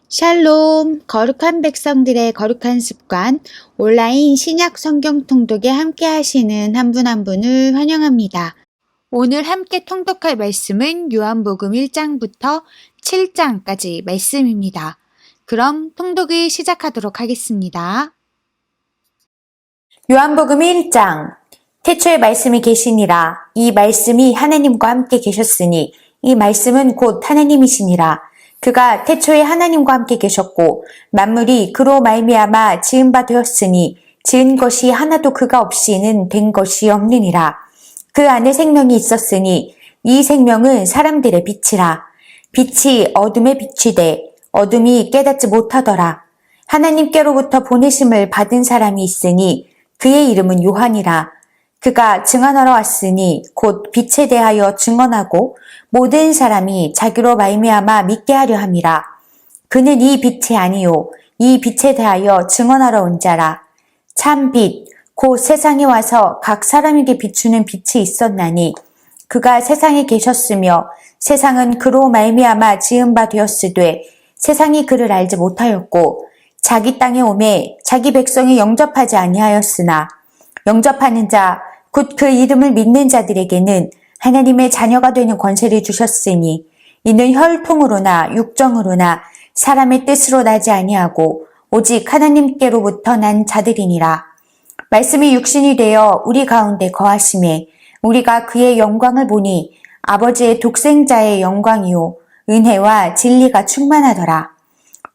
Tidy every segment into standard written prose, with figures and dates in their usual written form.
샬롬, 거룩한 백성들의 거룩한 습관, 온라인 신약 성경 통독에 함께 하시는 한 분 한 분을 환영합니다. 오늘 함께 통독할 말씀은 요한복음 1장부터 7장까지 말씀입니다. 그럼 통독을 시작하도록 하겠습니다. 요한복음 1장. 태초에 말씀이 계시니라. 이 말씀이 하나님과 함께 계셨으니 이 말씀은 곧 하나님이시니라. 그가 태초에 하나님과 함께 계셨고 만물이 그로 말미암아 지은 바 되었으니 지은 것이 하나도 그가 없이는 된 것이 없느니라. 그 안에 생명이 있었으니 이 생명은 사람들의 빛이라. 빛이 어둠에 비치되 어둠이 깨닫지 못하더라. 하나님께로부터 보내심을 받은 사람이 있으니 그의 이름은 요한이라. 그가 증언하러 왔으니 곧 빛에 대하여 증언하고 모든 사람이 자기로 말미암아 믿게 하려 함이라. 그는 이 빛이 아니요 이 빛에 대하여 증언하러 온 자라. 참 빛, 곧 세상에 와서 각 사람에게 비추는 빛이 있었나니 그가 세상에 계셨으며 세상은 그로 말미암아 지은 바 되었으되 세상이 그를 알지 못하였고 자기 땅에 오매 자기 백성이 영접하지 아니하였으나 영접하는 자 곧 그 이름을 믿는 자들에게는 하나님의 자녀가 되는 권세를 주셨으니 이는 혈통으로나 육정으로나 사람의 뜻으로 나지 아니하고 오직 하나님께로부터 난 자들이니라. 말씀이 육신이 되어 우리 가운데 거하심에 우리가 그의 영광을 보니 아버지의 독생자의 영광이요 은혜와 진리가 충만하더라.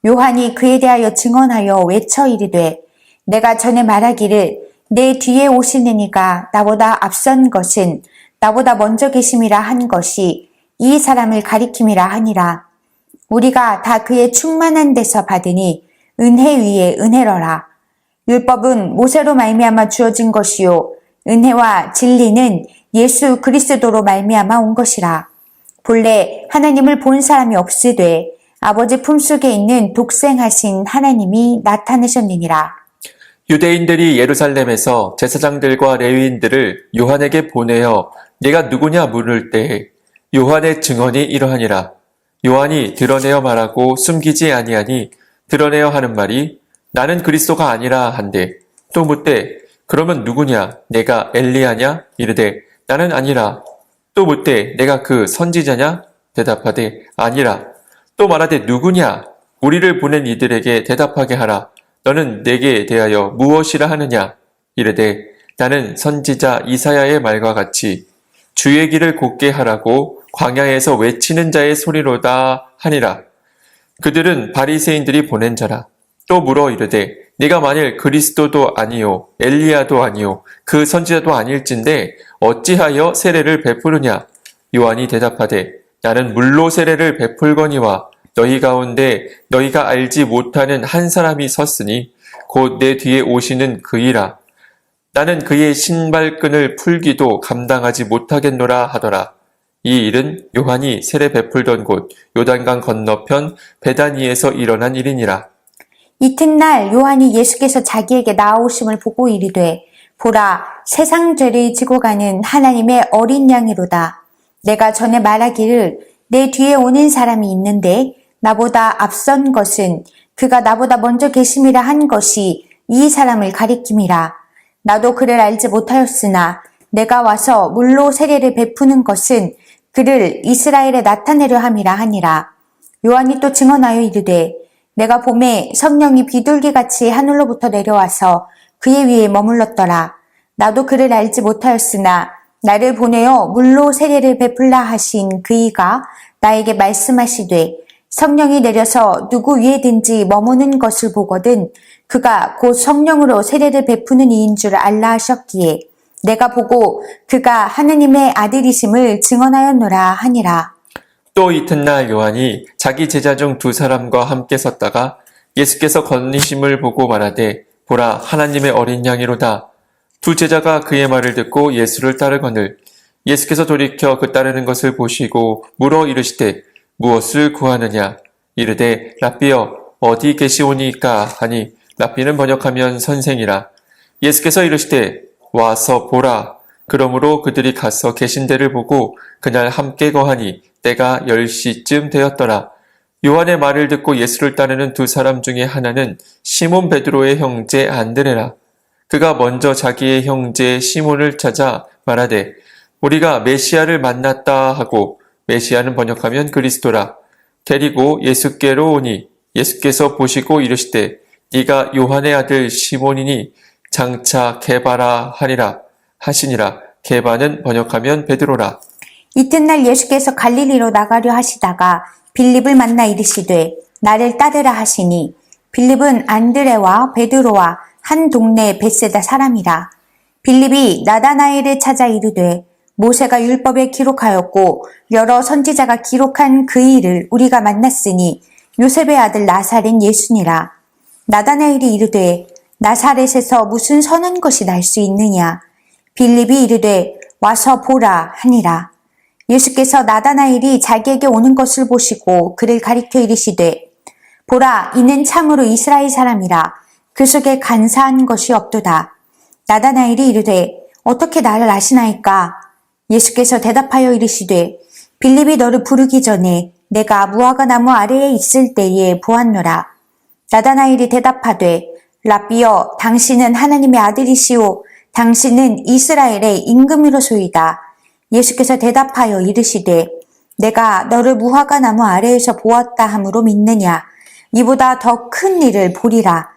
요한이 그에 대하여 증언하여 외쳐 이르되 내가 전에 말하기를 내 뒤에 오시는 이가 나보다 앞선 것은 나보다 먼저 계심이라 한 것이 이 사람을 가리킴이라 하니라. 우리가 다 그의 충만한 데서 받으니 은혜 위에 은혜로라. 율법은 모세로 말미암아 주어진 것이요 은혜와 진리는 예수 그리스도로 말미암아 온 것이라. 본래 하나님을 본 사람이 없으되 아버지 품속에 있는 독생하신 하나님이 나타내셨느니라. 유대인들이 예루살렘에서 제사장들과 레위인들을 요한에게 보내어 네가 누구냐 물을 때에 요한의 증언이 이러하니라. 요한이 드러내어 말하고 숨기지 아니하니 드러내어 하는 말이 나는 그리스도가 아니라 한데 또 묻되 그러면 누구냐 내가 엘리야냐 이르되 나는 아니라 또 묻되 내가 그 선지자냐 대답하되 아니라 또 말하되 누구냐 우리를 보낸 이들에게 대답하게 하라. 너는 내게 대하여 무엇이라 하느냐? 이르되 나는 선지자 이사야의 말과 같이 주의 길을 곧게 하라고 광야에서 외치는 자의 소리로다 하니라. 그들은 바리새인들이 보낸 자라. 또 물어 이르되 네가 만일 그리스도도 아니요 엘리야도 아니요 그 선지자도 아닐진데 어찌하여 세례를 베푸느냐? 요한이 대답하되 나는 물로 세례를 베풀거니와 너희 가운데 너희가 알지 못하는 한 사람이 섰으니 곧 내 뒤에 오시는 그이라. 나는 그의 신발끈을 풀기도 감당하지 못하겠노라 하더라. 이 일은 요한이 세례 베풀던 곳 요단강 건너편 베다니에서 일어난 일이니라. 이튿날 요한이 예수께서 자기에게 나아오심을 보고 이르되 보라 세상 죄를 지고 가는 하나님의 어린 양이로다. 내가 전에 말하기를 내 뒤에 오는 사람이 있는데 나보다 앞선 것은 그가 나보다 먼저 계심이라 한 것이 이 사람을 가리킴이라. 나도 그를 알지 못하였으나 내가 와서 물로 세례를 베푸는 것은 그를 이스라엘에 나타내려 함이라 하니라. 요한이 또 증언하여 이르되 내가 봄에 성령이 비둘기같이 하늘로부터 내려와서 그의 위에 머물렀더라. 나도 그를 알지 못하였으나 나를 보내어 물로 세례를 베풀라 하신 그이가 나에게 말씀하시되 성령이 내려서 누구 위에든지 머무는 것을 보거든 그가 곧 성령으로 세례를 베푸는 이인 줄 알라 하셨기에 내가 보고 그가 하느님의 아들이심을 증언하였노라 하니라. 또 이튿날 요한이 자기 제자 중 두 사람과 함께 섰다가 예수께서 건니심을 보고 말하되 보라 하나님의 어린 양이로다. 두 제자가 그의 말을 듣고 예수를 따르거늘 예수께서 돌이켜 그 따르는 것을 보시고 물어 이르시되 무엇을 구하느냐? 이르되 랍비여 어디 계시오니까 하니 랍비는 번역하면 선생이라. 예수께서 이르시되 와서 보라. 그러므로 그들이 가서 계신 데를 보고 그날 함께 거하니 때가 10시쯤 되었더라. 요한의 말을 듣고 예수를 따르는 두 사람 중에 하나는 시몬 베드로의 형제 안드레라. 그가 먼저 자기의 형제 시몬을 찾아 말하되 우리가 메시아를 만났다 하고, 메시아는 번역하면 그리스도라. 데리고 예수께로 오니 예수께서 보시고 이르시되 네가 요한의 아들 시몬이니 장차 게바라 하니라 하시니라. 게바는 번역하면 베드로라. 이튿날 예수께서 갈릴리로 나가려 하시다가 빌립을 만나 이르시되 나를 따르라 하시니, 빌립은 안드레와 베드로와 한 동네 벳세다 사람이라. 빌립이 나다나엘을 찾아 이르되 모세가 율법에 기록하였고 여러 선지자가 기록한 그 일을 우리가 만났으니 요셉의 아들 나사렛 예수니라. 나다나엘이 이르되 나사렛에서 무슨 선한 것이 날 수 있느냐? 빌립이 이르되 와서 보라 하니라. 예수께서 나다나엘이 자기에게 오는 것을 보시고 그를 가리켜 이르시되 보라, 이는 참으로 이스라엘 사람이라. 그 속에 간사한 것이 없도다. 나다나엘이 이르되 어떻게 나를 아시나이까? 예수께서 대답하여 이르시되 빌립이 너를 부르기 전에 내가 무화과 나무 아래에 있을 때에 보았노라. 나다나엘이 대답하되 라비여, 당신은 하나님의 아들이시오. 당신은 이스라엘의 임금이로소이다. 예수께서 대답하여 이르시되 내가 너를 무화과 나무 아래에서 보았다 함으로 믿느냐? 이보다 더 큰 일을 보리라.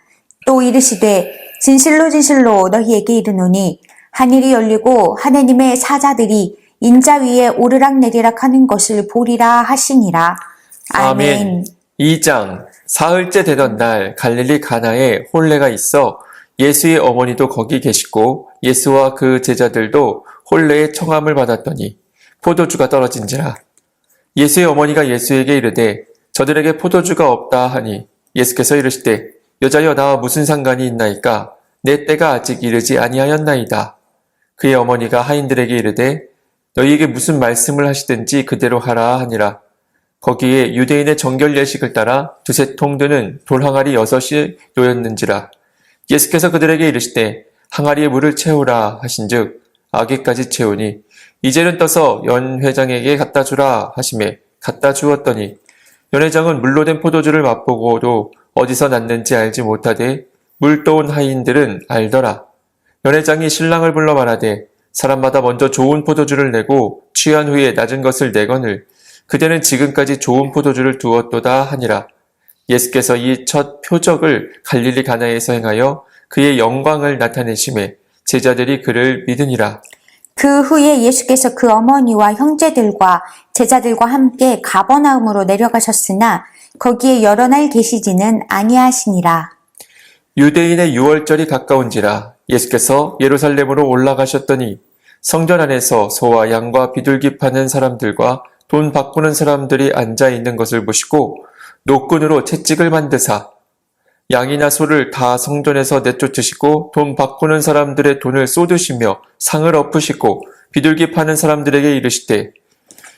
또 이르시되 진실로 진실로 너희에게 이르노니 하늘이 열리고 하나님의 사자들이 인자 위에 오르락내리락 하는 것을 보리라 하시니라. 아멘. 2장. 사흘째 되던 날 갈릴리 가나에 혼례가 있어 예수의 어머니도 거기 계시고 예수와 그 제자들도 혼례의 청함을 받았더니 포도주가 떨어진지라. 예수의 어머니가 예수에게 이르되 저들에게 포도주가 없다 하니, 예수께서 이르시되 여자여, 나와 무슨 상관이 있나이까? 내 때가 아직 이르지 아니하였나이다. 그의 어머니가 하인들에게 이르되 너희에게 무슨 말씀을 하시든지 그대로 하라 하니라. 거기에 유대인의 정결 예식을 따라 두세 통 드는 돌 항아리 6이 놓였는지라. 예수께서 그들에게 이르시되 항아리에 물을 채우라 하신즉 아기까지 채우니 이제는 떠서 연 회장에게 갖다 주라 하시매 갖다 주었더니, 연 회장은 물로 된 포도주를 맛보고도 어디서 났는지 알지 못하되 물 떠온 하인들은 알더라. 연 회장이 신랑을 불러 말하되 사람마다 먼저 좋은 포도주를 내고 취한 후에 낮은 것을 내거늘 그대는 지금까지 좋은 포도주를 두었도다 하니라. 예수께서 이 첫 표적을 갈릴리 가나에서 행하여 그의 영광을 나타내심에 제자들이 그를 믿으니라. 그 후에 예수께서 그 어머니와 형제들과 제자들과 함께 가버나움으로 내려가셨으나 거기에 여러 날 계시지는 아니하시니라. 유대인의 유월절이 가까운지라. 예수께서 예루살렘으로 올라가셨더니 성전 안에서 소와 양과 비둘기 파는 사람들과 돈 바꾸는 사람들이 앉아 있는 것을 보시고 노끈으로 채찍을 만드사 양이나 소를 다 성전에서 내쫓으시고 돈 바꾸는 사람들의 돈을 쏟으시며 상을 엎으시고 비둘기 파는 사람들에게 이르시되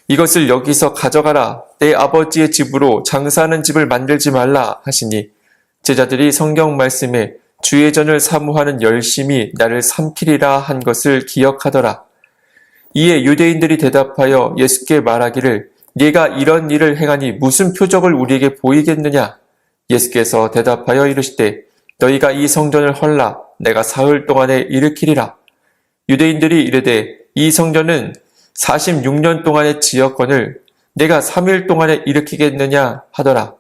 이것을 여기서 가져가라. 내 아버지의 집으로 장사하는 집을 만들지 말라 하시니, 제자들이 성경 말씀에 주의 전을 사모하는 열심이 나를 삼키리라 한 것을 기억하더라. 이에 유대인들이 대답하여 예수께 말하기를 네가 이런 일을 행하니 무슨 표적을 우리에게 보이겠느냐? 예수께서 대답하여 이르시되 너희가 이 성전을 헐라. 내가 사흘 동안에 일으키리라. 유대인들이 이르되 이 성전은 46년 동안의 지역권을 내가 3일 동안에 일으키겠느냐 하더라.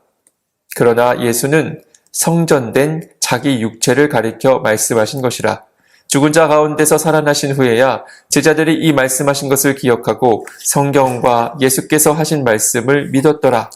그러나 예수는 성전된 자기 육체를 가리켜 말씀하신 것이라. 죽은 자 가운데서 살아나신 후에야 제자들이 이 말씀하신 것을 기억하고 성경과 예수께서 하신 말씀을 믿었더라.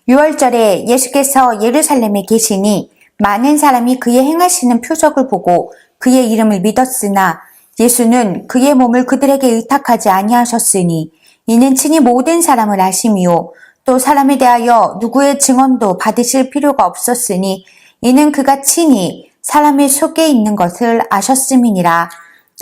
6월절에 예수께서 예루살렘에 계시니 많은 사람이 그의 행하시는 표적을 보고 그의 이름을 믿었으나 예수는 그의 몸을 그들에게 의탁하지 아니하셨으니 이는 친히 모든 사람을 아심이요 또 사람에 대하여 누구의 증언도 받으실 필요가 없었으니 이는 그가 친히 사람의 속에 있는 것을 아셨음이니라.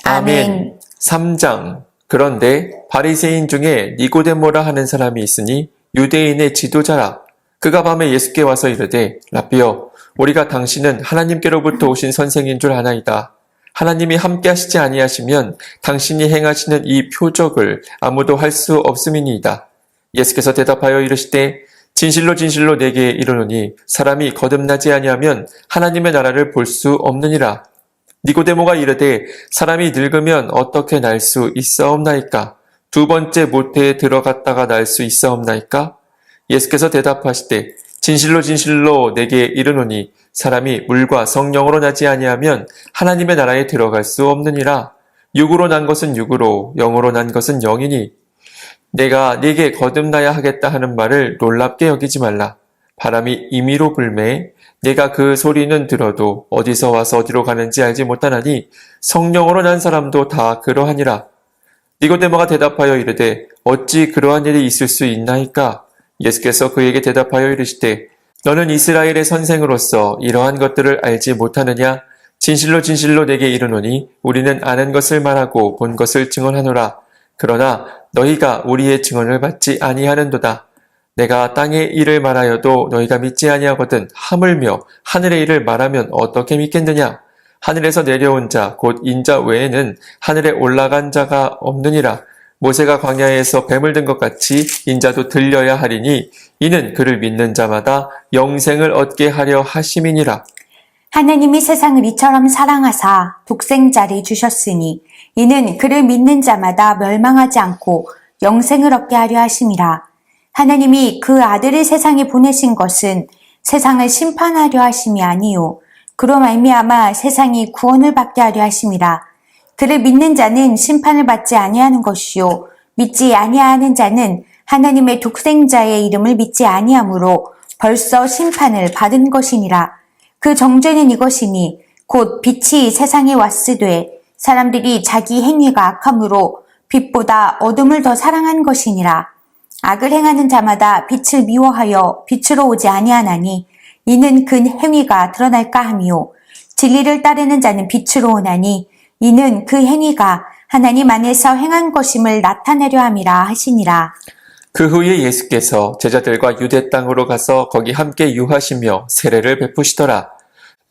아멘. 3장. 그런데 바리새인 중에 니고데모라 하는 사람이 있으니 유대인의 지도자라. 그가 밤에 예수께 와서 이르되 라비여, 우리가 당신은 하나님께로부터 오신 선생인 줄 아나이다. 하나님이 함께 하시지 아니하시면 당신이 행하시는 이 표적을 아무도 할 수 없음이니이다. 예수께서 대답하여 이르시되 진실로 진실로 내게 이르노니 사람이 거듭나지 아니하면 하나님의 나라를 볼 수 없느니라. 니고데모가 이르되 사람이 늙으면 어떻게 날 수 있사옵나이까? 두 번째 모태에 들어갔다가 날 수 있사옵나이까? 예수께서 대답하시되 진실로 진실로 내게 이르노니 사람이 물과 성령으로 나지 아니하면 하나님의 나라에 들어갈 수 없느니라. 육으로 난 것은 육으로, 영으로 난 것은 영이니 내가 네게 거듭나야 하겠다 하는 말을 놀랍게 여기지 말라. 바람이 임의로 불매 내가 그 소리는 들어도 어디서 와서 어디로 가는지 알지 못하나니 성령으로 난 사람도 다 그러하니라. 니고데모가 대답하여 이르되 어찌 그러한 일이 있을 수 있나이까? 예수께서 그에게 대답하여 이르시되 너는 이스라엘의 선생으로서 이러한 것들을 알지 못하느냐? 진실로 진실로 내게 이르노니 우리는 아는 것을 말하고 본 것을 증언하노라. 그러나 너희가 우리의 증언을 받지 아니하는도다. 내가 땅의 일을 말하여도 너희가 믿지 아니하거든 하물며 하늘의 일을 말하면 어떻게 믿겠느냐? 하늘에서 내려온 자 곧 인자 외에는 하늘에 올라간 자가 없느니라. 모세가 광야에서 뱀을 든 것 같이 인자도 들려야 하리니 이는 그를 믿는 자마다 영생을 얻게 하려 하심이니라. 하나님이 세상을 이처럼 사랑하사 독생자를 주셨으니 이는 그를 믿는 자마다 멸망하지 않고 영생을 얻게 하려 하심이라. 하나님이 그 아들을 세상에 보내신 것은 세상을 심판하려 하심이 아니요 그로 말미암아 세상이 구원을 받게 하려 하심이라. 그를 믿는 자는 심판을 받지 아니하는 것이요 믿지 아니하는 자는 하나님의 독생자의 이름을 믿지 아니하므로 벌써 심판을 받은 것이니라. 그 정죄는 이것이니 곧 빛이 세상에 왔으되 사람들이 자기 행위가 악함으로 빛보다 어둠을 더 사랑한 것이니라. 악을 행하는 자마다 빛을 미워하여 빛으로 오지 아니하나니 이는 그 행위가 드러날까 하미요 진리를 따르는 자는 빛으로 오나니 이는 그 행위가 하나님 안에서 행한 것임을 나타내려 함이라 하시니라. 그 후에 예수께서 제자들과 유대 땅으로 가서 거기 함께 유하시며 세례를 베푸시더라.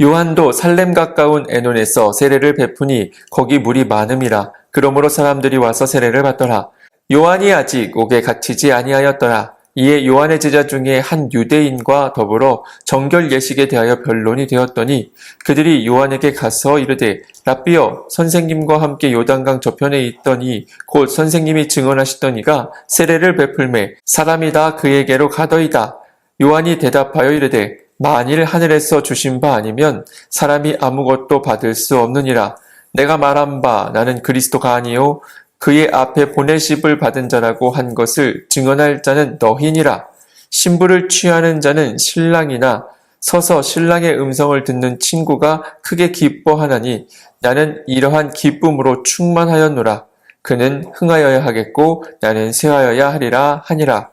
요한도 살렘 가까운 에논에서 세례를 베푸니 거기 물이 많음이라. 그러므로 사람들이 와서 세례를 받더라. 요한이 아직 옥에 갇히지 아니하였더라. 이에 요한의 제자 중에 한 유대인과 더불어 정결 예식에 대하여 변론이 되었더니 그들이 요한에게 가서 이르되 랍비여 선생님과 함께 요단강 저편에 있더니 곧 선생님이 증언하시더니가 세례를 베풀매 사람이 다 그에게로 가더이다. 요한이 대답하여 이르되 만일 하늘에서 주신 바 아니면 사람이 아무것도 받을 수 없느니라. 내가 말한 바 나는 그리스도가 아니요 그의 앞에 보내심을 받은 자라고 한 것을 증언할 자는 너희니라. 신부를 취하는 자는 신랑이나 서서 신랑의 음성을 듣는 친구가 크게 기뻐하나니 나는 이러한 기쁨으로 충만하였노라. 그는 흥하여야 하겠고 나는 쇠하여야 하리라 하니라.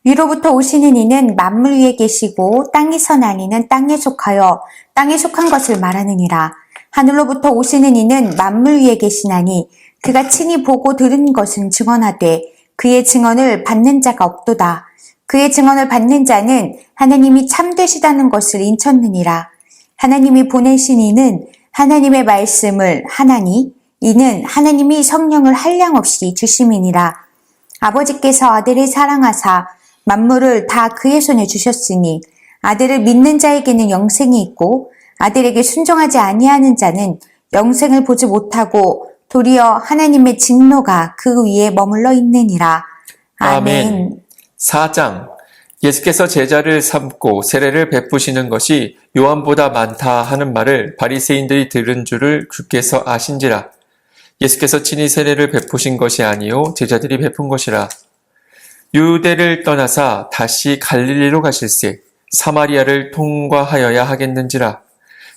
위로부터 오시는 이는 만물 위에 계시고 땅에서 난 이는 땅에 속하여 땅에 속한 것을 말하느니라. 하늘로부터 오시는 이는 만물 위에 계시나니 그가 친히 보고 들은 것은 증언하되 그의 증언을 받는 자가 없도다. 그의 증언을 받는 자는 하나님이 참되시다는 것을 인쳤느니라. 하나님이 보내신 이는 하나님의 말씀을 하나니 이는 하나님이 성령을 한량없이 주심이니라. 아버지께서 아들을 사랑하사 만물을 다 그의 손에 주셨으니 아들을 믿는 자에게는 영생이 있고 아들에게 순종하지 아니하는 자는 영생을 보지 못하고 도리어 하나님의 진노가 그 위에 머물러 있느니라. 아멘. 4장 예수께서 제자를 삼고 세례를 베푸시는 것이 요한보다 많다 하는 말을 바리새인들이 들은 줄을 주께서 아신지라. 예수께서 친히 세례를 베푸신 것이 아니요 제자들이 베푼 것이라. 유대를 떠나사 다시 갈릴리로 가실새 사마리아를 통과하여야 하겠는지라.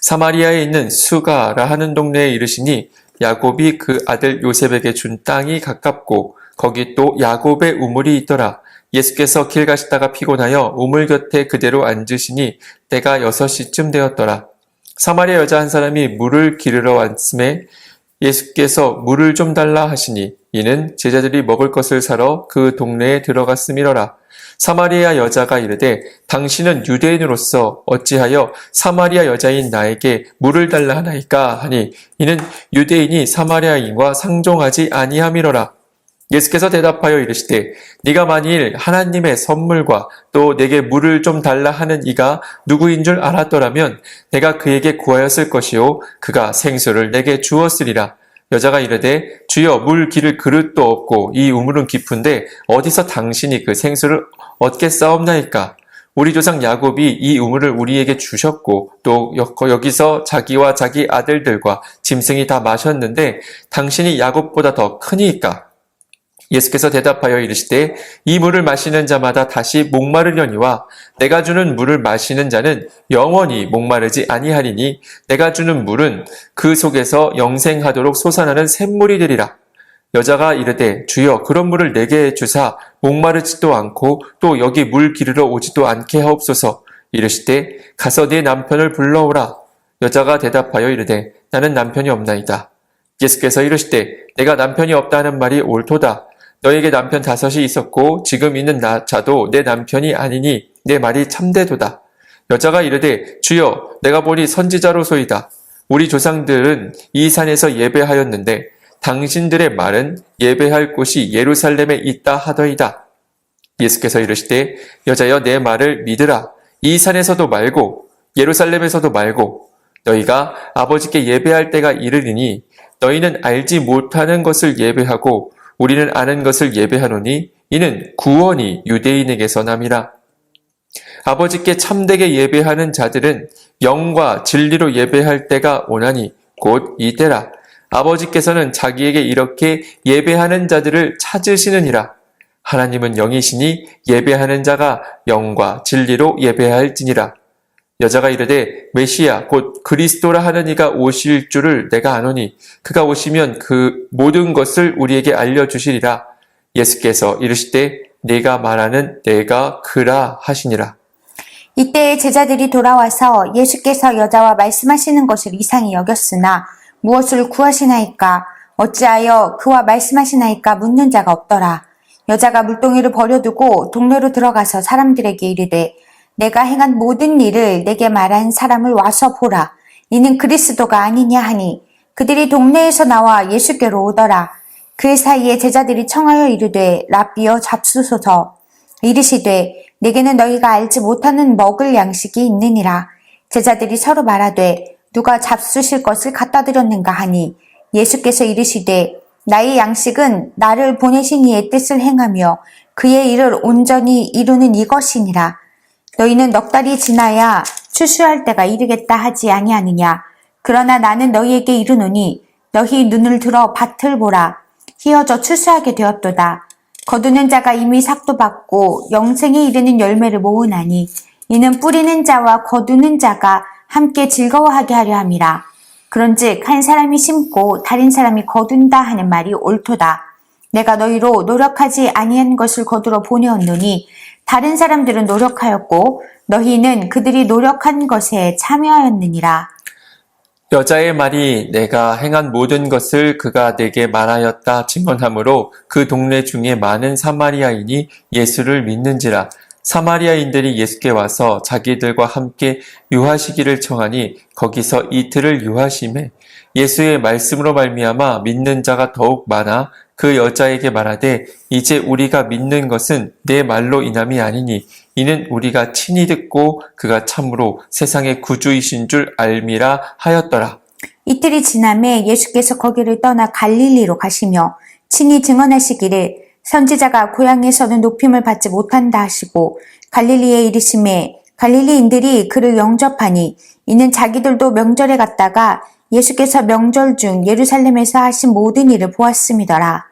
사마리아에 있는 수가라 하는 동네에 이르시니 야곱이 그 아들 요셉에게 준 땅이 가깝고 거기 또 야곱의 우물이 있더라. 예수께서 길 가시다가 피곤하여 우물 곁에 그대로 앉으시니 때가 6시쯤 되었더라. 사마리아 여자 한 사람이 물을 기르러 왔음에 예수께서 물을 좀 달라 하시니 이는 제자들이 먹을 것을 사러 그 동네에 들어갔음이러라. 사마리아 여자가 이르되 당신은 유대인으로서 어찌하여 사마리아 여자인 나에게 물을 달라 하나이까 하니 이는 유대인이 사마리아인과 상종하지 아니함이러라. 예수께서 대답하여 이르시되 네가 만일 하나님의 선물과 또 내게 물을 좀 달라 하는 이가 누구인 줄 알았더라면 내가 그에게 구하였을 것이요 그가 생수를 내게 주었으리라. 여자가 이르되 주여 물 기를 그릇도 없고 이 우물은 깊은데 어디서 당신이 그 생수를 얻겠사옵나이까? 우리 조상 야곱이 이 우물을 우리에게 주셨고 또 여기서 자기와 자기 아들들과 짐승이 다 마셨는데 당신이 야곱보다 더 크니까? 예수께서 대답하여 이르시되 이 물을 마시는 자마다 다시 목마르려니와 내가 주는 물을 마시는 자는 영원히 목마르지 아니하리니 내가 주는 물은 그 속에서 영생하도록 솟아나는 샘물이 되리라. 여자가 이르되 주여 그런 물을 내게 주사 목마르지도 않고 또 여기 물 기르러 오지도 않게 하옵소서. 이르시되 가서 네 남편을 불러오라. 여자가 대답하여 이르되 나는 남편이 없나이다. 예수께서 이르시되 내가 남편이 없다는 말이 옳도다. 너에게 남편 5이 있었고 지금 있는 자도 내 남편이 아니니 내 말이 참되도다. 여자가 이르되 주여 내가 보니 선지자로소이다. 우리 조상들은 이 산에서 예배하였는데 당신들의 말은 예배할 곳이 예루살렘에 있다 하더이다. 예수께서 이르시되 여자여 내 말을 믿으라. 이 산에서도 말고 예루살렘에서도 말고 너희가 아버지께 예배할 때가 이르리니 너희는 알지 못하는 것을 예배하고 우리는 아는 것을 예배하노니 이는 구원이 유대인에게서 남이라. 아버지께 참되게 예배하는 자들은 영과 진리로 예배할 때가 오나니 곧 이때라. 아버지께서는 자기에게 이렇게 예배하는 자들을 찾으시느니라. 하나님은 영이시니 예배하는 자가 영과 진리로 예배할지니라. 여자가 이르되 메시아 곧 그리스도라 하는 이가 오실 줄을 내가 아노니 그가 오시면 그 모든 것을 우리에게 알려주시리라. 예수께서 이르시되 네가 말하는 내가 그라 하시니라. 이때 제자들이 돌아와서 예수께서 여자와 말씀하시는 것을 이상히 여겼으나 무엇을 구하시나이까? 어찌하여 그와 말씀하시나이까? 묻는 자가 없더라. 여자가 물동이를 버려두고 동네로 들어가서 사람들에게 이르되 내가 행한 모든 일을 내게 말한 사람을 와서 보라. 이는 그리스도가 아니냐 하니 그들이 동네에서 나와 예수께로 오더라. 그 사이에 제자들이 청하여 이르되 랍비여 잡수소서. 이르시되 내게는 너희가 알지 못하는 먹을 양식이 있느니라. 제자들이 서로 말하되 누가 잡수실 것을 갖다 드렸는가 하니 예수께서 이르시되 나의 양식은 나를 보내신 이의 뜻을 행하며 그의 일을 온전히 이루는 이것이니라. 너희는 넉 달이 지나야 추수할 때가 이르겠다 하지 아니하느냐. 그러나 나는 너희에게 이르노니 너희 눈을 들어 밭을 보라. 휘어져 추수하게 되었도다. 거두는 자가 이미 삭도 받고 영생에 이르는 열매를 모으나니 이는 뿌리는 자와 거두는 자가 함께 즐거워하게 하려 함이라. 그런즉 한 사람이 심고 다른 사람이 거둔다 하는 말이 옳도다. 내가 너희로 노력하지 아니한 것을 거두러 보내었노니 다른 사람들은 노력하였고 너희는 그들이 노력한 것에 참여하였느니라. 여자의 말이 내가 행한 모든 것을 그가 내게 말하였다 증언하므로 그 동네 중에 많은 사마리아인이 예수를 믿는지라. 사마리아인들이 예수께 와서 자기들과 함께 유하시기를 청하니 거기서 이틀을 유하심에 예수의 말씀으로 말미암아 믿는 자가 더욱 많아 그 여자에게 말하되 이제 우리가 믿는 것은 내 말로 인함이 아니니 이는 우리가 친히 듣고 그가 참으로 세상의 구주이신 줄 알미라 하였더라. 이틀이 지남에 예수께서 거기를 떠나 갈릴리로 가시며 친히 증언하시기를 선지자가 고향에서는 높임을 받지 못한다 하시고 갈릴리에 이르심에 갈릴리인들이 그를 영접하니 이는 자기들도 명절에 갔다가 예수께서 명절 중 예루살렘에서 하신 모든 일을 보았음이더라.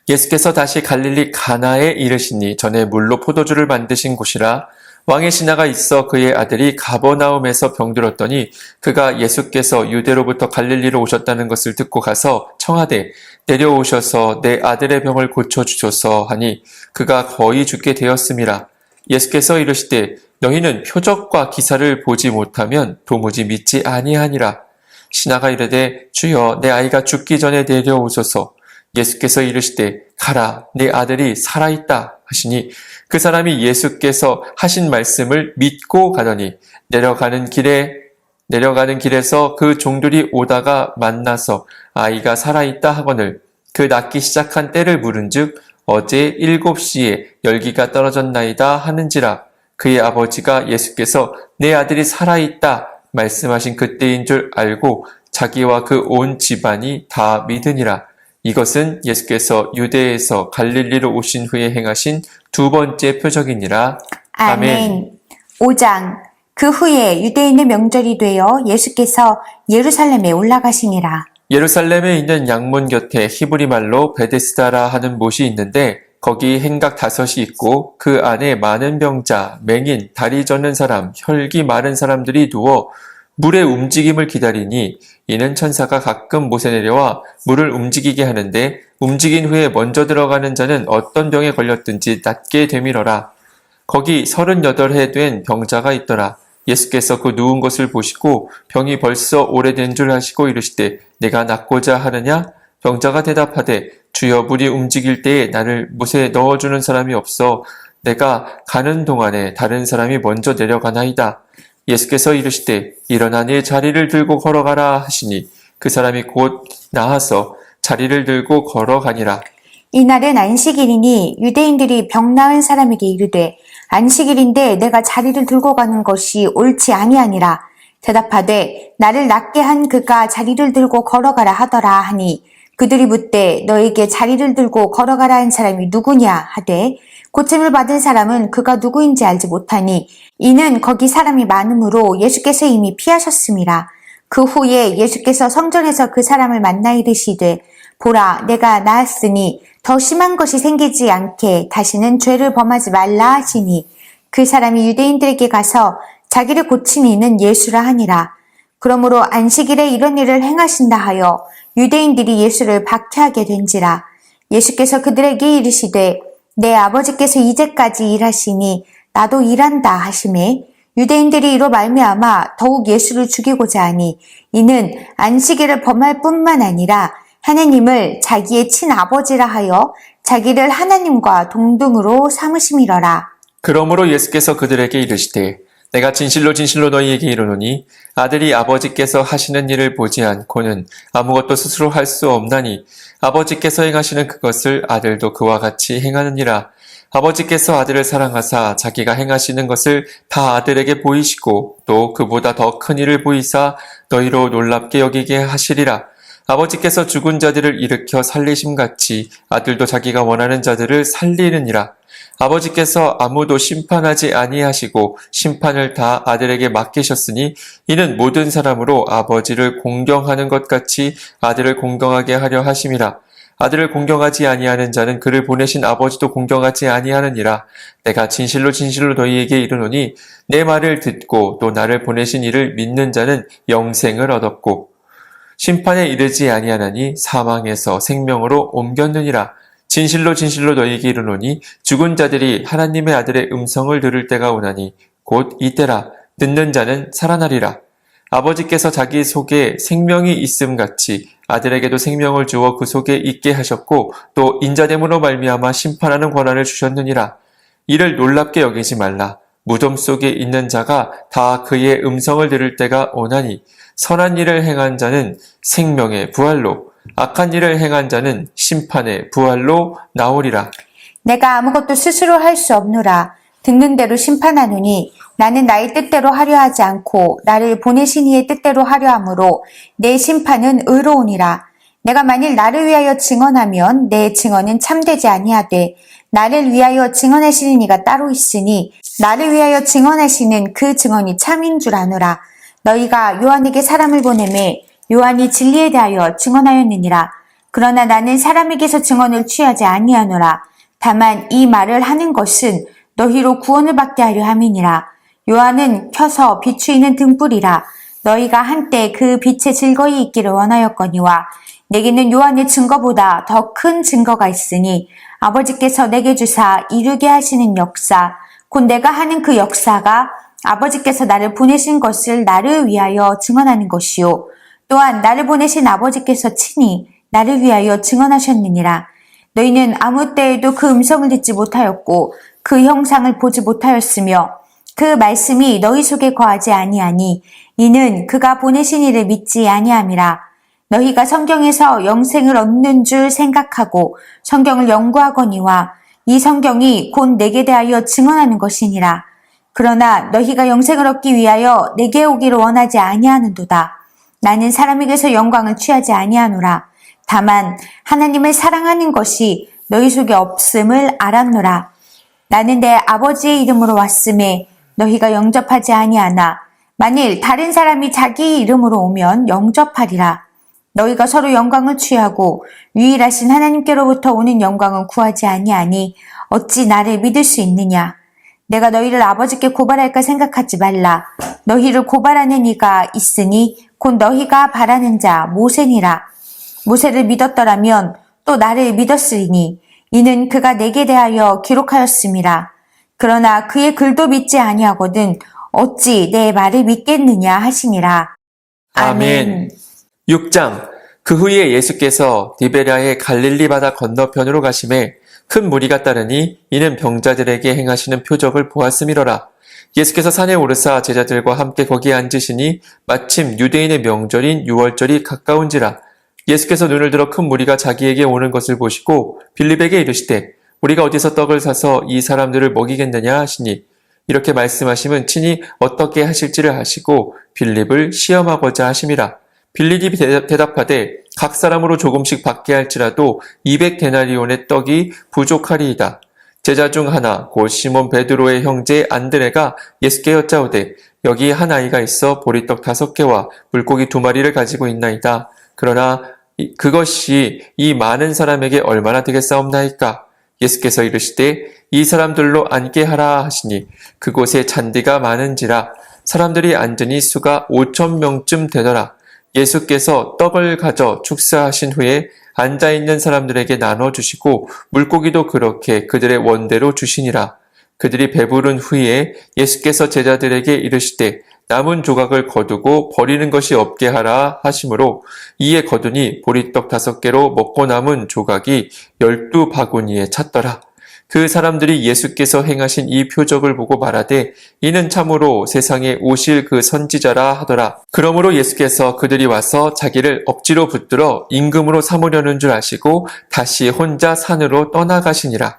예수께서 다시 갈릴리 가나에 이르시니 전에 물로 포도주를 만드신 곳이라. 왕의 신하가 있어 그의 아들이 가버나움에서 병들었더니 그가 예수께서 유대로부터 갈릴리로 오셨다는 것을 듣고 가서 청하되 내려오셔서 내 아들의 병을 고쳐주소서 하니 그가 거의 죽게 되었음이라. 예수께서 이르시되 너희는 표적과 기사를 보지 못하면 도무지 믿지 아니하니라. 신하가 이르되 주여 내 아이가 죽기 전에 내려오소서. 예수께서 이르시되 가라 내 아들이 살아있다 하시니 그 사람이 예수께서 하신 말씀을 믿고 가더니 내려가는 길에서 그 종들이 오다가 만나서 아이가 살아있다 하거늘 그 낫기 시작한 때를 물은즉 어제 7시에 열기가 떨어졌나이다 하는지라. 그의 아버지가 예수께서 내 아들이 살아있다 말씀하신 그때인 줄 알고 자기와 그 온 집안이 다 믿으니라. 이것은 예수께서 유대에서 갈릴리로 오신 후에 행하신 두 번째 표적이니라. 아멘. 5장. 그 후에 유대인의 명절이 되어 예수께서 예루살렘에 올라가시니라. 예루살렘에 있는 양문 곁에 히브리 말로 베데스다라 하는 못이 있는데 거기 행각 5이 있고 그 안에 많은 병자, 맹인, 다리 젖는 사람, 혈기 마른 사람들이 누워 물의 움직임을 기다리니 이는 천사가 가끔 못에 내려와 물을 움직이게 하는데 움직인 후에 먼저 들어가는 자는 어떤 병에 걸렸든지 낫게 되밀어라. 거기 38해 된 병자가 있더라. 예수께서 그 누운 것을 보시고 병이 벌써 오래된 줄 아시고 이르시되 내가 낫고자 하느냐? 병자가 대답하되 주여 물이 움직일 때에 나를 못에 넣어주는 사람이 없어 내가 가는 동안에 다른 사람이 먼저 내려가나이다. 예수께서 이르시되 일어나 네 자리를 들고 걸어가라 하시니 그 사람이 곧 나아서 자리를 들고 걸어가니라. 이날은 안식일이니 유대인들이 병 나은 사람에게 이르되 안식일인데 내가 자리를 들고 가는 것이 옳지 아니하니라. 대답하되 나를 낫게 한 그가 자리를 들고 걸어가라 하더라 하니 그들이 묻되 너에게 자리를 들고 걸어가라 한 사람이 누구냐 하되 고침을 받은 사람은 그가 누구인지 알지 못하니 이는 거기 사람이 많으므로 예수께서 이미 피하셨음이라. 그 후에 예수께서 성전에서 그 사람을 만나 이르시되 보라 내가 나았으니 더 심한 것이 생기지 않게 다시는 죄를 범하지 말라 하시니 그 사람이 유대인들에게 가서 자기를 고친 이는 예수라 하니라. 그러므로 안식일에 이런 일을 행하신다 하여 유대인들이 예수를 박해하게 된지라. 예수께서 그들에게 이르시되 내 아버지께서 이제까지 일하시니 나도 일한다 하시매 유대인들이 이로 말미암아 더욱 예수를 죽이고자 하니 이는 안식일을 범할 뿐만 아니라 하나님을 자기의 친아버지라 하여 자기를 하나님과 동등으로 삼으심이러라. 그러므로 예수께서 그들에게 이르시되 내가 진실로 진실로 너희에게 이르노니 아들이 아버지께서 하시는 일을 보지 않고는 아무것도 스스로 할 수 없나니 아버지께서 행하시는 그것을 아들도 그와 같이 행하느니라. 아버지께서 아들을 사랑하사 자기가 행하시는 것을 다 아들에게 보이시고 또 그보다 더 큰 일을 보이사 너희로 놀랍게 여기게 하시리라. 아버지께서 죽은 자들을 일으켜 살리심같이 아들도 자기가 원하는 자들을 살리느니라. 아버지께서 아무도 심판하지 아니하시고 심판을 다 아들에게 맡기셨으니 이는 모든 사람으로 아버지를 공경하는 것 같이 아들을 공경하게 하려 하심이라. 아들을 공경하지 아니하는 자는 그를 보내신 아버지도 공경하지 아니하느니라. 내가 진실로 진실로 너희에게 이르노니 내 말을 듣고 또 나를 보내신 이를 믿는 자는 영생을 얻었고 심판에 이르지 아니하나니 사망에서 생명으로 옮겼느니라. 진실로 진실로 너희에게 이르노니 죽은 자들이 하나님의 아들의 음성을 들을 때가 오나니 곧 이때라. 듣는 자는 살아나리라. 아버지께서 자기 속에 생명이 있음같이 아들에게도 생명을 주어 그 속에 있게 하셨고 또 인자됨으로 말미암아 심판하는 권한을 주셨느니라. 이를 놀랍게 여기지 말라. 무덤 속에 있는 자가 다 그의 음성을 들을 때가 오나니 선한 일을 행한 자는 생명의 부활로 악한 일을 행한 자는 심판의 부활로 나오리라. 내가 아무것도 스스로 할 수 없노라. 듣는 대로 심판하노니 나는 나의 뜻대로 하려 하지 않고 나를 보내신 이의 뜻대로 하려 함으로 내 심판은 의로우니라. 내가 만일 나를 위하여 증언하면 내 증언은 참되지 아니하되 나를 위하여 증언하시는 이가 따로 있으니 나를 위하여 증언하시는 그 증언이 참인 줄 아노라. 너희가 요한에게 사람을 보내매 요한이 진리에 대하여 증언하였느니라. 그러나 나는 사람에게서 증언을 취하지 아니하노라. 다만 이 말을 하는 것은 너희로 구원을 받게 하려 함이니라. 요한은 켜서 비추이는 등불이라. 너희가 한때 그 빛에 즐거이 있기를 원하였거니와 내게는 요한의 증거보다 더 큰 증거가 있으니 아버지께서 내게 주사 이루게 하시는 역사 곧 내가 하는 그 역사가 아버지께서 나를 보내신 것을 나를 위하여 증언하는 것이요 또한 나를 보내신 아버지께서 친히 나를 위하여 증언하셨느니라. 너희는 아무 때에도 그 음성을 듣지 못하였고 그 형상을 보지 못하였으며 그 말씀이 너희 속에 거하지 아니하니 이는 그가 보내신 이를 믿지 아니함이라. 너희가 성경에서 영생을 얻는 줄 생각하고 성경을 연구하거니와 이 성경이 곧 내게 대하여 증언하는 것이니라. 그러나 너희가 영생을 얻기 위하여 내게 오기를 원하지 아니하는도다. 나는 사람에게서 영광을 취하지 아니하노라. 다만 하나님을 사랑하는 것이 너희 속에 없음을 알았노라. 나는 내 아버지의 이름으로 왔음에 너희가 영접하지 아니하나 만일 다른 사람이 자기 이름으로 오면 영접하리라. 너희가 서로 영광을 취하고 유일하신 하나님께로부터 오는 영광은 구하지 아니하니 어찌 나를 믿을 수 있느냐. 내가 너희를 아버지께 고발할까 생각하지 말라. 너희를 고발하는 이가 있으니 곧 너희가 바라는 자 모세니라. 모세를 믿었더라면 또 나를 믿었으리니 이는 그가 내게 대하여 기록하였음이라. 그러나 그의 글도 믿지 아니하거든 어찌 내 말을 믿겠느냐 하시니라. 아멘. 6장. 그 후에 예수께서 디베랴의 갈릴리 바다 건너편으로 가심에 큰 무리가 따르니 이는 병자들에게 행하시는 표적을 보았음이로라. 예수께서 산에 오르사 제자들과 함께 거기에 앉으시니 마침 유대인의 명절인 유월절이 가까운지라. 예수께서 눈을 들어 큰 무리가 자기에게 오는 것을 보시고 빌립에게 이르시되 우리가 어디서 떡을 사서 이 사람들을 먹이겠느냐 하시니 이렇게 말씀하심은 친히 어떻게 하실지를 아시고 빌립을 시험하고자 하심이라. 빌립이 대답하되 각 사람으로 조금씩 받게 할지라도 200데나리온의 떡이 부족하리이다. 제자 중 하나 곧 시몬 베드로의 형제 안드레가 예수께 여짜오되 여기 한 아이가 있어 보리떡 5개와 물고기 2마리를 가지고 있나이다. 그러나 그것이 이 많은 사람에게 얼마나 되겠사옵나이까? 예수께서 이르시되 이 사람들로 앉게 하라 하시니 그곳에 잔디가 많은지라 사람들이 앉으니 수가 5,000명쯤 되더라. 예수께서 떡을 가져 축사하신 후에 앉아있는 사람들에게 나눠주시고 물고기도 그렇게 그들의 원대로 주시니라. 그들이 배부른 후에 예수께서 제자들에게 이르시되 남은 조각을 거두고 버리는 것이 없게 하라 하시므로 이에 거두니 보리떡 5개로 먹고 남은 조각이 12바구니에 찼더라. 그 사람들이 예수께서 행하신 이 표적을 보고 말하되 이는 참으로 세상에 오실 그 선지자라 하더라. 그러므로 예수께서 그들이 와서 자기를 억지로 붙들어 임금으로 삼으려는 줄 아시고 다시 혼자 산으로 떠나가시니라.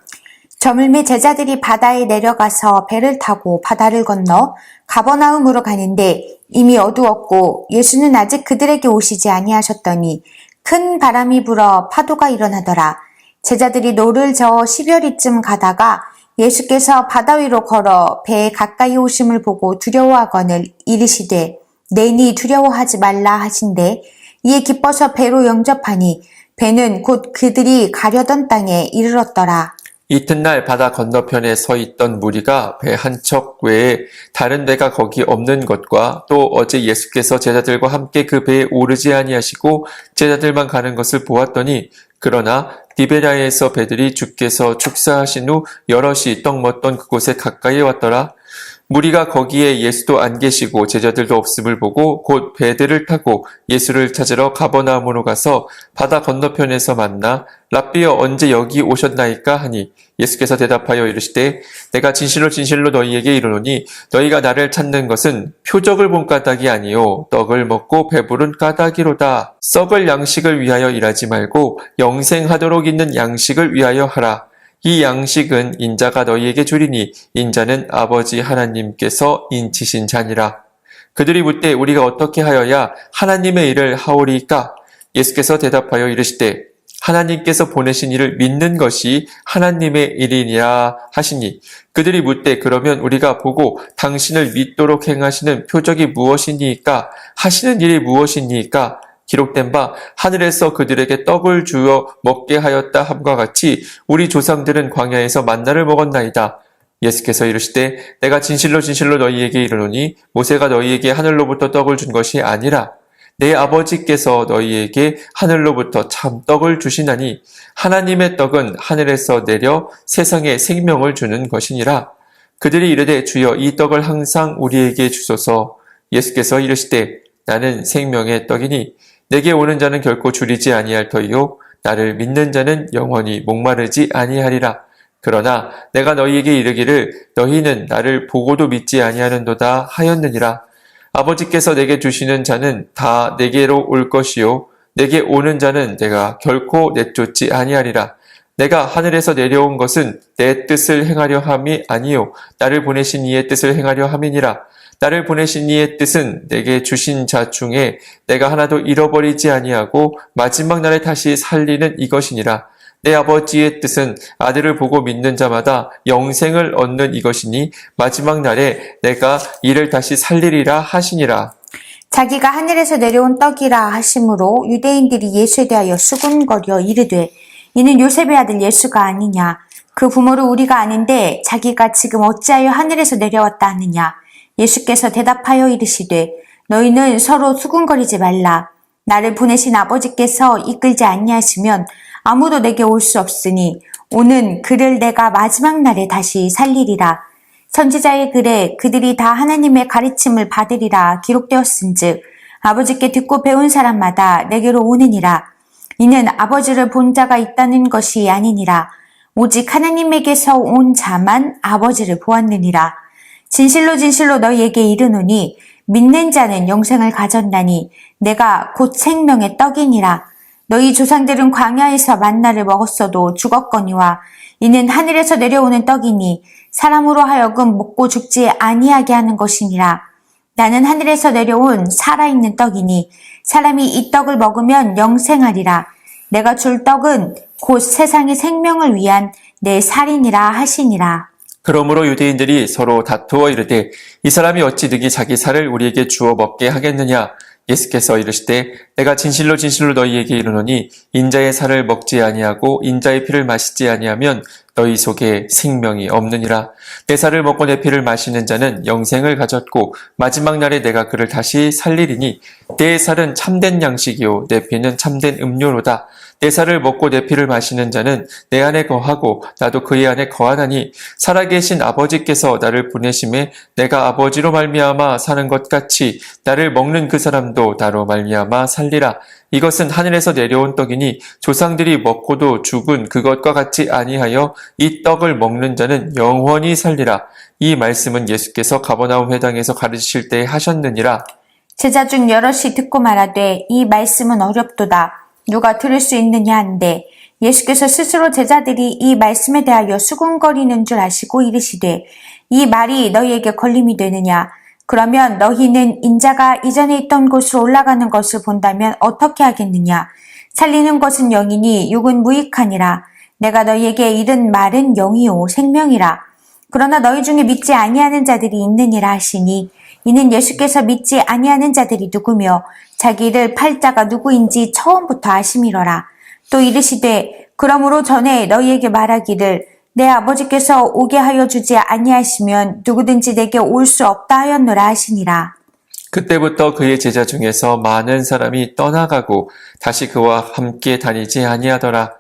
저물매 제자들이 바다에 내려가서 배를 타고 바다를 건너 가버나움으로 가는데 이미 어두웠고 예수는 아직 그들에게 오시지 아니하셨더니 큰 바람이 불어 파도가 일어나더라. 제자들이 노를 저어 10여리쯤 가다가 예수께서 바다 위로 걸어 배에 가까이 오심을 보고 두려워하거늘 이르시되 내니 두려워하지 말라 하신대 이에 기뻐서 배로 영접하니 배는 곧 그들이 가려던 땅에 이르렀더라. 이튿날 바다 건너편에 서 있던 무리가 배 한 척 외에 다른 배가 거기 없는 것과 또 어제 예수께서 제자들과 함께 그 배에 오르지 아니하시고 제자들만 가는 것을 보았더니 그러나 디베랴에서 배들이 주께서 축사하신 후 여럿이 떡 먹던 그곳에 가까이 왔더라. 무리가 거기에 예수도 안 계시고 제자들도 없음을 보고 곧 배들을 타고 예수를 찾으러 가버나움으로 가서 바다 건너편에서 만나 랍비여 언제 여기 오셨나이까 하니 예수께서 대답하여 이르시되 내가 진실로 진실로 너희에게 이르노니 너희가 나를 찾는 것은 표적을 본 까닭이 아니요 떡을 먹고 배부른 까닭이로다. 썩을 양식을 위하여 일하지 말고 영생하도록 있는 양식을 위하여 하라. 이 양식은 인자가 너희에게 주리니 인자는 아버지 하나님께서 인치신 자니라. 그들이 묻되 우리가 어떻게 하여야 하나님의 일을 하오리이까? 예수께서 대답하여 이르시되 하나님께서 보내신 이를 믿는 것이 하나님의 일이니라 하시니 그들이 묻되 그러면 우리가 보고 당신을 믿도록 행하시는 표적이 무엇이니까? 하시는 일이 무엇이니까? 기록된 바 하늘에서 그들에게 떡을 주어 먹게 하였다 함과 같이 우리 조상들은 광야에서 만나를 먹었나이다. 예수께서 이르시되 내가 진실로 진실로 너희에게 이르노니 모세가 너희에게 하늘로부터 떡을 준 것이 아니라 내 아버지께서 너희에게 하늘로부터 참 떡을 주시나니 하나님의 떡은 하늘에서 내려 세상에 생명을 주는 것이니라. 그들이 이르되 주여 이 떡을 항상 우리에게 주소서. 예수께서 이르시되 나는 생명의 떡이니 내게 오는 자는 결코 줄이지 아니할 터이요 나를 믿는 자는 영원히 목마르지 아니하리라. 그러나 내가 너희에게 이르기를 너희는 나를 보고도 믿지 아니하는도다 하였느니라. 아버지께서 내게 주시는 자는 다 내게로 올 것이요 내게 오는 자는 내가 결코 내쫓지 아니하리라. 내가 하늘에서 내려온 것은 내 뜻을 행하려 함이 아니요 나를 보내신 이의 뜻을 행하려 함이니라. 나를 보내신 이의 뜻은 내게 주신 자 중에 내가 하나도 잃어버리지 아니하고 마지막 날에 다시 살리는 이것이니라. 내 아버지의 뜻은 아들을 보고 믿는 자마다 영생을 얻는 이것이니 마지막 날에 내가 이를 다시 살리리라 하시니라. 자기가 하늘에서 내려온 떡이라 하심으로 유대인들이 예수에 대하여 수군거려 이르되 이는 요셉의 아들 예수가 아니냐. 그 부모를 우리가 아는데 자기가 지금 어찌하여 하늘에서 내려왔다 하느냐. 예수께서 대답하여 이르시되 너희는 서로 수군거리지 말라. 나를 보내신 아버지께서 이끌지 아니하시면 아무도 내게 올 수 없으니 오는 그를 내가 마지막 날에 다시 살리리라. 선지자의 글에 그들이 다 하나님의 가르침을 받으리라 기록되었은즉 아버지께 듣고 배운 사람마다 내게로 오느니라. 이는 아버지를 본 자가 있다는 것이 아니니라. 오직 하나님에게서 온 자만 아버지를 보았느니라. 진실로 진실로 너희에게 이르노니 믿는 자는 영생을 가졌나니 내가 곧 생명의 떡이니라. 너희 조상들은 광야에서 만나를 먹었어도 죽었거니와 이는 하늘에서 내려오는 떡이니 사람으로 하여금 먹고 죽지 아니하게 하는 것이니라. 나는 하늘에서 내려온 살아있는 떡이니 사람이 이 떡을 먹으면 영생하리라. 내가 줄 떡은 곧 세상의 생명을 위한 내 살이니라 하시니라. 그러므로 유대인들이 서로 다투어 이르되 이 사람이 어찌 득이 자기 살을 우리에게 주어 먹게 하겠느냐. 예수께서 이르시되 내가 진실로 진실로 너희에게 이르노니 인자의 살을 먹지 아니하고 인자의 피를 마시지 아니하면 너희 속에 생명이 없느니라. 내 살을 먹고 내 피를 마시는 자는 영생을 가졌고 마지막 날에 내가 그를 다시 살리리니 내 살은 참된 양식이요 내 피는 참된 음료로다. 내 살을 먹고 내 피를 마시는 자는 내 안에 거하고 나도 그의 안에 거하나니 살아계신 아버지께서 나를 보내심에 내가 아버지로 말미암아 사는 것 같이 나를 먹는 그 사람도 나로 말미암아 살리라. 이것은 하늘에서 내려온 떡이니 조상들이 먹고도 죽은 그것과 같이 아니하여 이 떡을 먹는 자는 영원히 살리라. 이 말씀은 예수께서 가버나움 회당에서 가르치실 때 하셨느니라. 제자 중 여럿이 듣고 말하되 이 말씀은 어렵도다. 누가 들을 수 있느냐 한데 예수께서 스스로 제자들이 이 말씀에 대하여 수군거리는 줄 아시고 이르시되 이 말이 너희에게 걸림이 되느냐. 그러면 너희는 인자가 이전에 있던 곳으로 올라가는 것을 본다면 어떻게 하겠느냐. 살리는 것은 영이니 육은 무익하니라. 내가 너희에게 이른 말은 영이요 생명이라. 그러나 너희 중에 믿지 아니하는 자들이 있느니라 하시니 이는 예수께서 믿지 아니하는 자들이 누구며 자기를 팔 자가 누구인지 처음부터 아심이로라. 또 이르시되 그러므로 전에 너희에게 말하기를 내 아버지께서 오게 하여 주지 아니하시면 누구든지 내게 올 수 없다 하였노라 하시니라. 그때부터 그의 제자 중에서 많은 사람이 떠나가고 다시 그와 함께 다니지 아니하더라.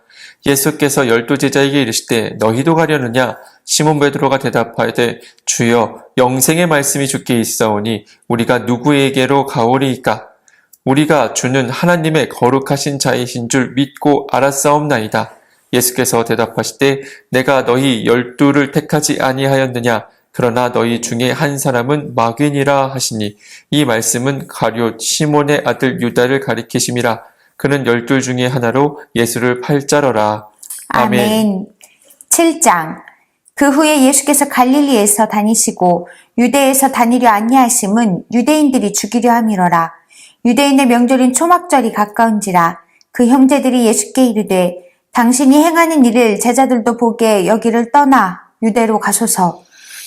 예수께서 12제자에게 이르시되 너희도 가려느냐? 시몬 베드로가 대답하되 주여 영생의 말씀이 주께 있사오니 우리가 누구에게로 가오리이까? 우리가 주는 하나님의 거룩하신 자이신 줄 믿고 알았사옵나이다. 예수께서 대답하시되 내가 너희 12를 택하지 아니하였느냐? 그러나 너희 중에 한 사람은 마귀니라 하시니 이 말씀은 가룟 시몬의 아들 유다를 가리키심이라. 그는 12 중에 하나로 예수를 팔 자러라. 아멘. 7장. 그 후에 예수께서 갈릴리에서 다니시고 유대에서 다니려 아니하심은 유대인들이 죽이려 함이로라. 유대인의 명절인 초막절이 가까운지라. 그 형제들이 예수께 이르되 당신이 행하는 일을 제자들도 보게 여기를 떠나 유대로 가소서.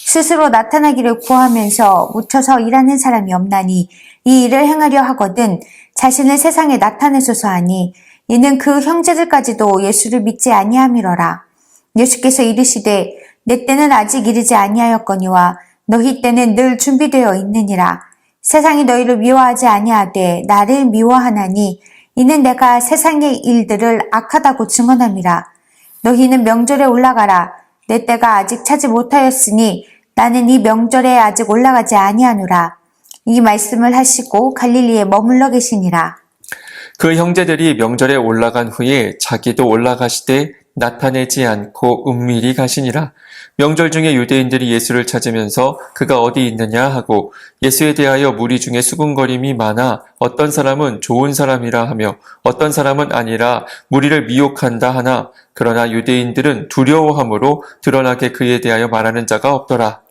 스스로 나타나기를 구하면서 묻혀서 일하는 사람이 없나니 이 일을 행하려 하거든 자신을 세상에 나타내소서 하니 이는 그 형제들까지도 예수를 믿지 아니함이로라. 예수께서 이르시되 내 때는 아직 이르지 아니하였거니와 너희 때는 늘 준비되어 있느니라. 세상이 너희를 미워하지 아니하되 나를 미워하나니 이는 내가 세상의 일들을 악하다고 증언함이라. 너희는 명절에 올라가라. 내 때가 아직 차지 못하였으니 나는 이 명절에 아직 올라가지 아니하노라. 이 말씀을 하시고 갈릴리에 머물러 계시니라. 그 형제들이 명절에 올라간 후에 자기도 올라가시되 나타내지 않고 은밀히 가시니라. 명절 중에 유대인들이 예수를 찾으면서 그가 어디 있느냐 하고 예수에 대하여 무리 중에 수군거림이 많아 어떤 사람은 좋은 사람이라 하며 어떤 사람은 아니라 무리를 미혹한다 하나 그러나 유대인들은 두려워함으로 드러나게 그에 대하여 말하는 자가 없더라.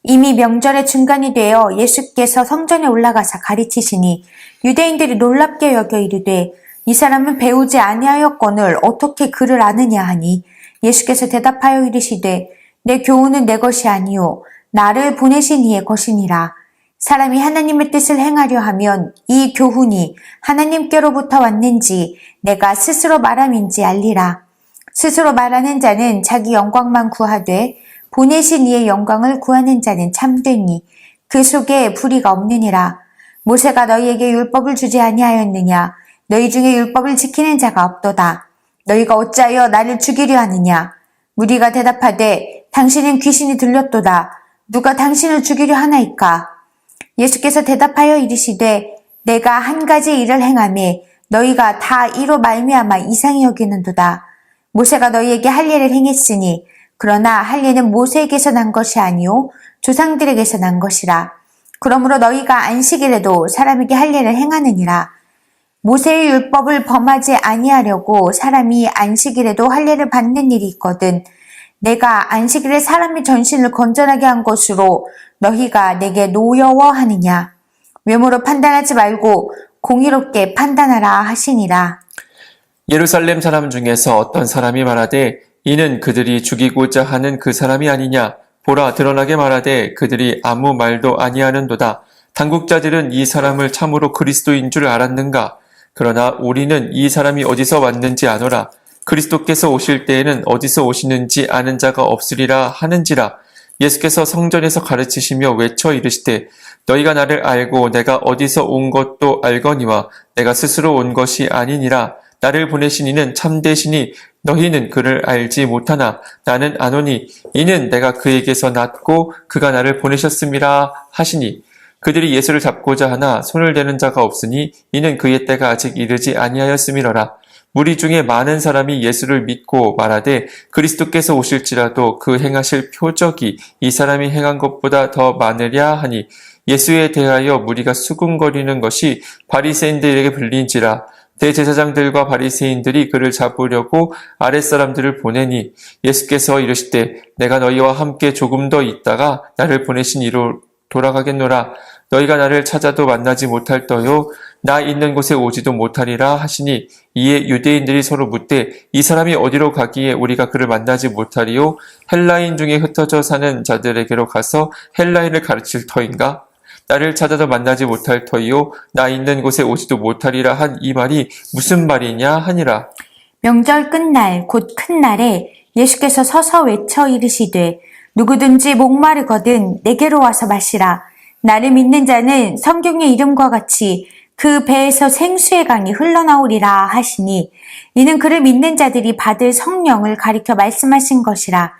이미 명절의 중간이 되어 예수께서 성전에 올라가사 가르치시니 유대인들이 놀랍게 여겨 이르되 이 사람은 배우지 아니하였거늘 어떻게 그를 아느냐 하니 예수께서 대답하여 이르시되 내 교훈은 내 것이 아니요 나를 보내신 이의 것이니라. 사람이 하나님의 뜻을 행하려 하면 이 교훈이 하나님께로부터 왔는지 내가 스스로 말함인지 알리라. 스스로 말하는 자는 자기 영광만 구하되 보내신 이의 영광을 구하는 자는 참되니 그 속에 불의가 없느니라. 모세가 너희에게 율법을 주지 아니하였느냐? 너희 중에 율법을 지키는 자가 없도다. 너희가 어찌하여 나를 죽이려 하느냐? 무리가 대답하되 당신은 귀신이 들렸도다. 누가 당신을 죽이려 하나이까? 예수께서 대답하여 이르시되 내가 한 가지 일을 행하매 너희가 다 이로 말미암아 이상히 여기는도다. 모세가 너희에게 할례를 행했으니 그러나 할례는 모세에게서 난 것이 아니요 조상들에게서 난 것이라. 그러므로 너희가 안식일에도 사람에게 할례를 행하느니라. 모세의 율법을 범하지 아니하려고 사람이 안식일에도 할례를 받는 일이 있거든. 내가 안식일에 사람의 전신을 건전하게 한 것으로 너희가 내게 노여워하느냐. 외모로 판단하지 말고 공의롭게 판단하라 하시니라. 예루살렘 사람 중에서 어떤 사람이 말하되 이는 그들이 죽이고자 하는 그 사람이 아니냐. 보라 드러나게 말하되 그들이 아무 말도 아니하는도다. 당국자들은 이 사람을 참으로 그리스도인 줄 알았는가. 그러나 우리는 이 사람이 어디서 왔는지 아노라. 그리스도께서 오실 때에는 어디서 오시는지 아는 자가 없으리라 하는지라. 예수께서 성전에서 가르치시며 외쳐 이르시되 너희가 나를 알고 내가 어디서 온 것도 알거니와 내가 스스로 온 것이 아니니라. 나를 보내신 이는 참되시니 너희는 그를 알지 못하나 나는 아노니 이는 내가 그에게서 났고 그가 나를 보내셨음이라 하시니 그들이 예수를 잡고자 하나 손을 대는 자가 없으니 이는 그의 때가 아직 이르지 아니하였음이로라. 무리 중에 많은 사람이 예수를 믿고 말하되 그리스도께서 오실지라도 그 행하실 표적이 이 사람이 행한 것보다 더 많으랴 하니 예수에 대하여 무리가 수군거리는 것이 바리새인들에게 불린지라. 대제사장들과 바리새인들이 그를 잡으려고 아랫사람들을 보내니 예수께서 이르시되 내가 너희와 함께 조금 더 있다가 나를 보내신 이로 돌아가겠노라. 너희가 나를 찾아도 만나지 못할 터요 나 있는 곳에 오지도 못하리라 하시니 이에 유대인들이 서로 묻되 이 사람이 어디로 가기에 우리가 그를 만나지 못하리요? 헬라인 중에 흩어져 사는 자들에게로 가서 헬라인을 가르칠 터인가? 나를 찾아도 만나지 못할 터이요 나 있는 곳에 오지도 못하리라 한 이 말이 무슨 말이냐 하니라. 명절 끝날 곧 큰 날에 예수께서 서서 외쳐 이르시되 누구든지 목마르거든 내게로 와서 마시라. 나를 믿는 자는 성경의 이름과 같이 그 배에서 생수의 강이 흘러나오리라 하시니 이는 그를 믿는 자들이 받을 성령을 가리켜 말씀하신 것이라.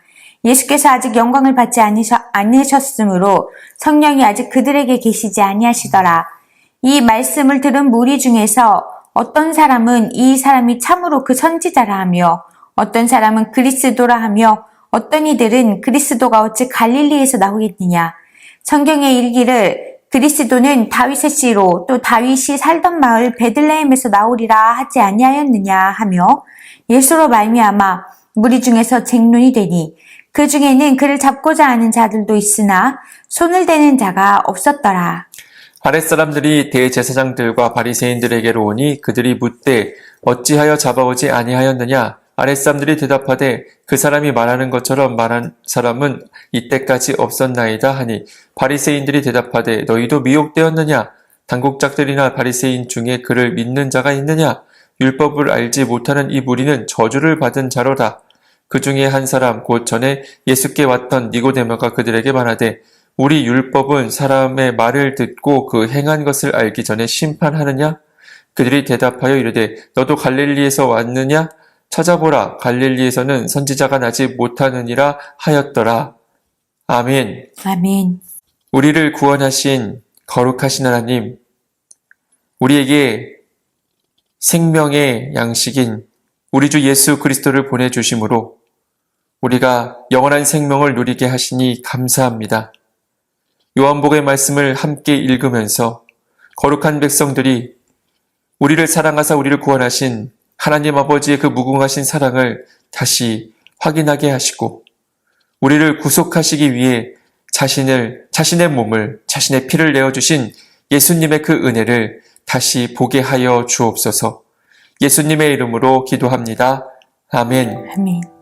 예수께서 아직 영광을 받지 않으셨으므로 성령이 아직 그들에게 계시지 아니하시더라. 이 말씀을 들은 무리 중에서 어떤 사람은 이 사람이 참으로 그 선지자라 하며 어떤 사람은 그리스도라 하며 어떤 이들은 그리스도가 어찌 갈릴리에서 나오겠느냐. 성경에 일기를 그리스도는 다윗의 씨로 또 다윗이 살던 마을 베들레헴에서 나오리라 하지 아니하였느냐 하며 예수로 말미암아 무리 중에서 쟁론이 되니 그 중에는 그를 잡고자 하는 자들도 있으나 손을 대는 자가 없었더라. 아랫사람들이 대제사장들과 바리새인들에게로 오니 그들이 묻되 어찌하여 잡아오지 아니하였느냐. 아랫사람들이 대답하되 그 사람이 말하는 것처럼 말한 사람은 이때까지 없었나이다 하니 바리새인들이 대답하되 너희도 미혹되었느냐. 당국자들이나 바리새인 중에 그를 믿는 자가 있느냐. 율법을 알지 못하는 이 무리는 저주를 받은 자로다. 그 중에 한 사람 곧 전에 예수께 왔던 니고데모가 그들에게 말하되 우리 율법은 사람의 말을 듣고 그 행한 것을 알기 전에 심판하느냐? 그들이 대답하여 이르되 너도 갈릴리에서 왔느냐? 찾아보라 갈릴리에서는 선지자가 나지 못하느니라 하였더라. 아멘. 아멘. 우리를 구원하신 거룩하신 하나님, 우리에게 생명의 양식인 우리 주 예수 그리스도를 보내주심으로 우리가 영원한 생명을 누리게 하시니 감사합니다. 요한복음의 말씀을 함께 읽으면서 거룩한 백성들이 우리를 사랑하사 우리를 구원하신 하나님 아버지의 그 무궁하신 사랑을 다시 확인하게 하시고 우리를 구속하시기 위해 자신의 몸을, 자신의 피를 내어주신 예수님의 그 은혜를 다시 보게 하여 주옵소서. 예수님의 이름으로 기도합니다. 아멘. 아멘.